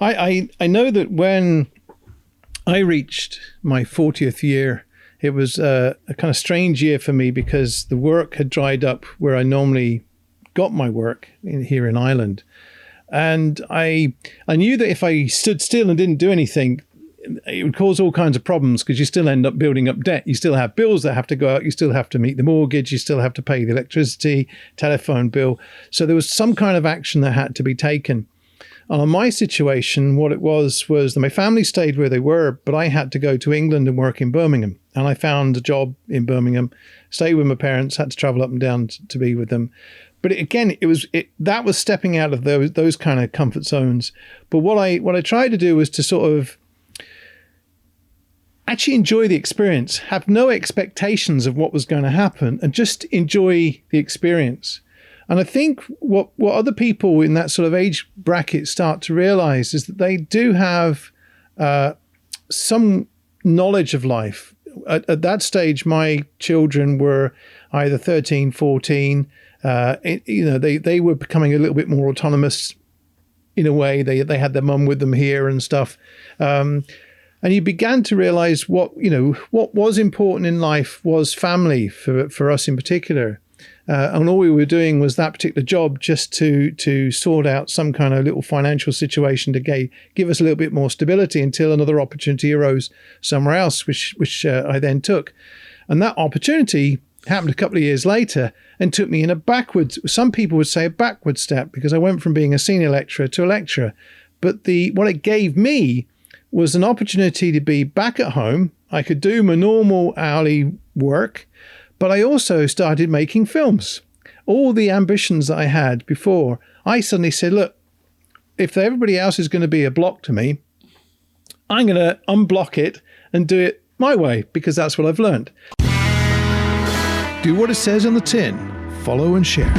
I know that when I reached my 40th year, it was a kind of strange year for me because the work had dried up where I normally got my work here in Ireland. And I knew that if I stood still and didn't do anything, it would cause all kinds of problems because you still end up building up debt. You still have bills that have to go out. You still have to meet the mortgage. You still have to pay the electricity, telephone bill. So there was some kind of action that had to be taken. On my situation, what it was that my family stayed where they were, but I had to go to England and work in Birmingham. And I found a job in Birmingham, stayed with my parents, had to travel up and down to be with them. But that was stepping out of those kind of comfort zones. But what I tried to do was to sort of actually enjoy the experience, have no expectations of what was going to happen, and just enjoy the experience. And I think what other people in that sort of age bracket start to realize is that they do have some knowledge of life. At that stage, my children were either 13, 14. They were becoming a little bit more autonomous in a way. They had their mum with them here and stuff. And you began to realize what was important in life was family for us in particular. And all we were doing was that particular job just to sort out some kind of little financial situation to give us a little bit more stability until another opportunity arose somewhere else, which I then took. And that opportunity happened a couple of years later and took me in some people would say a backward step, because I went from being a senior lecturer to a lecturer. But what it gave me was an opportunity to be back at home. I could do my normal hourly work, but I also started making films. All the ambitions that I had before, I suddenly said, look, if everybody else is going to be a block to me, I'm going to unblock it and do it my way, because that's what I've learned. Do what it says on the tin. Follow and share.